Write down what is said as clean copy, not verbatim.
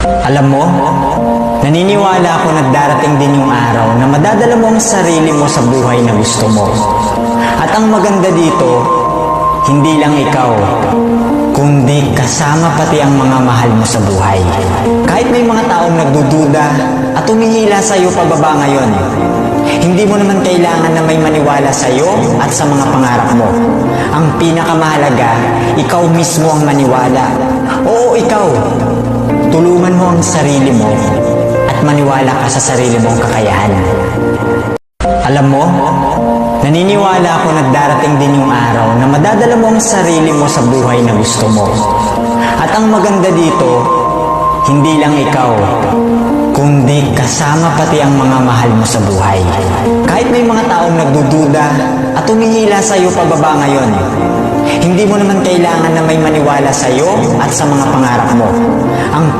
Alam mo, naniniwala ako na darating din yung araw na madadala mo ang sarili mo sa buhay na gusto mo. At ang maganda dito, hindi lang ikaw, kundi kasama pati ang mga mahal mo sa buhay. Kahit may mga taong nagdududa at umihila sa iyo pababa ngayon, hindi mo naman kailangan na may maniwala sa iyo at sa mga pangarap mo. Ang pinakamahalaga, ikaw mismo ang maniwala. Oo, ikaw. Tulungan mo ang sarili mo at maniwala ka sa sarili mong kakayahan. Alam mo, naniniwala ako na darating din yung araw na madadala mo ang sarili mo sa buhay na gusto mo. At ang maganda dito, hindi lang ikaw, kundi kasama pati ang mga mahal mo sa buhay. Kahit may mga taong nagdududa at umihila sa iyo pababa ngayon, hindi mo naman kailangan na may maniwala sa iyo at sa mga pangarap mo. Ang